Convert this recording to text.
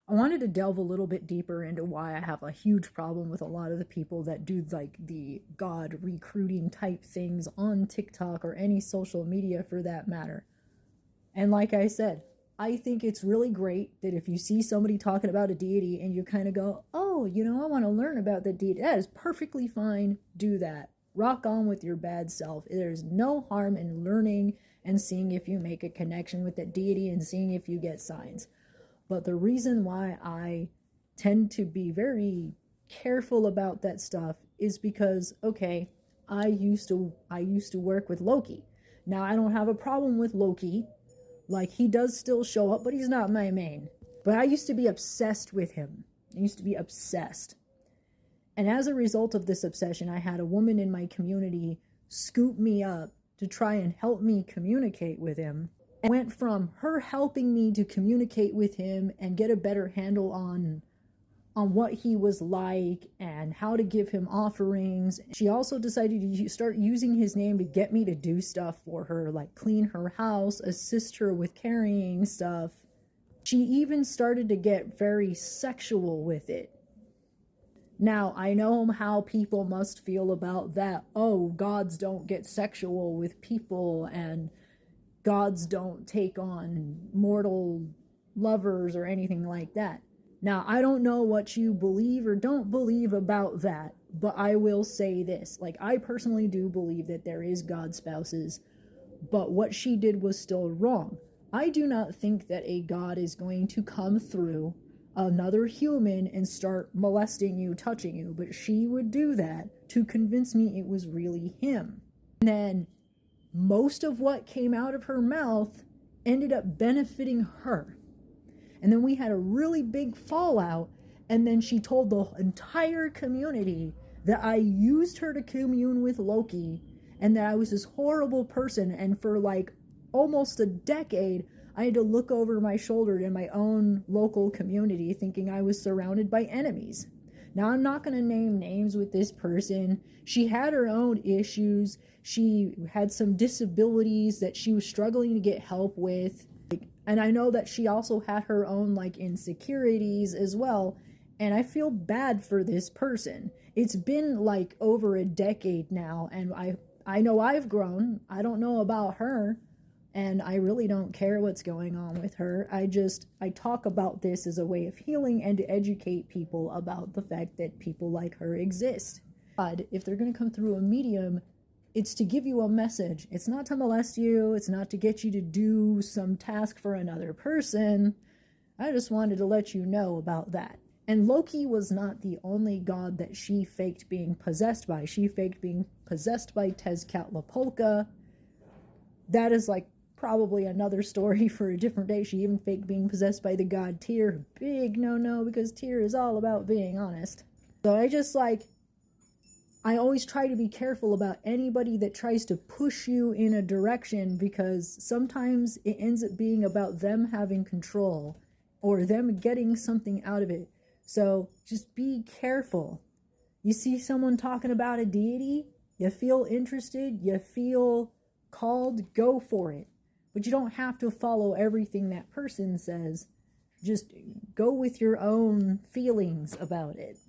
I wanted to delve a little bit deeper into why I have a huge problem with a lot of the people that do like the God recruiting type things on TikTok or any social media for that matter. And like I said, I think it's really great that if you see somebody talking about a deity and you kind of go, oh, I want to learn about the deity, that is perfectly fine. Do that. Rock on with your bad self. There's no harm in learning and seeing if you make a connection with that deity and seeing if you get signs. But the reason why I tend to be very careful about that stuff is because, okay, I used to work with Loki. Now I don't have a problem with Loki. Like, he does still show up, but he's not my main. But I used to be obsessed with him. I used to be obsessed. And as a result of this obsession, I had a woman in my community scoop me up to try and help me communicate with him. And went from her helping me to communicate with him and get a better handle on what he was like and how to give him offerings. She also decided to start using his name to get me to do stuff for her, like clean her house, assist her with carrying stuff. She even started to get very sexual with it. Now, I know how people must feel about that. Oh, gods don't get sexual with people, and gods don't take on mortal lovers or anything like that. Now, I don't know what you believe or don't believe about that, but I will say this. Like, I personally do believe that there is God spouses, but what she did was still wrong. I do not think that a God is going to come through another human and start molesting you, touching you, but she would do that to convince me it was really him. And then most of what came out of her mouth ended up benefiting her. And then we had a really big fallout, and then she told the entire community that I used her to commune with Loki and that I was this horrible person. And for like almost a decade, I had to look over my shoulder in my own local community thinking I was surrounded by enemies. Now, I'm not going to name names with this person. She had her own issues. She had some disabilities that she was struggling to get help with. And I know that she also had her own like insecurities as well. And I feel bad for this person. It's been like over a decade now, and I know I've grown. I don't know about her, and I really don't care what's going on with her. I talk about this as a way of healing and to educate people about the fact that people like her exist. But if they're going to come through a medium, it's to give you a message. It's not to molest you. It's not to get you to do some task for another person. I just wanted to let you know about that. And Loki was not the only god that she faked being possessed by. She faked being possessed by Tezcatlipoca. That is like probably another story for a different day. She even faked being possessed by the god Tyr. Big no-no, because Tyr is all about being honest. So I always try to be careful about anybody that tries to push you in a direction, because sometimes it ends up being about them having control or them getting something out of it. So just be careful. You see someone talking about a deity, you feel interested, you feel called, go for it. But you don't have to follow everything that person says. Just go with your own feelings about it.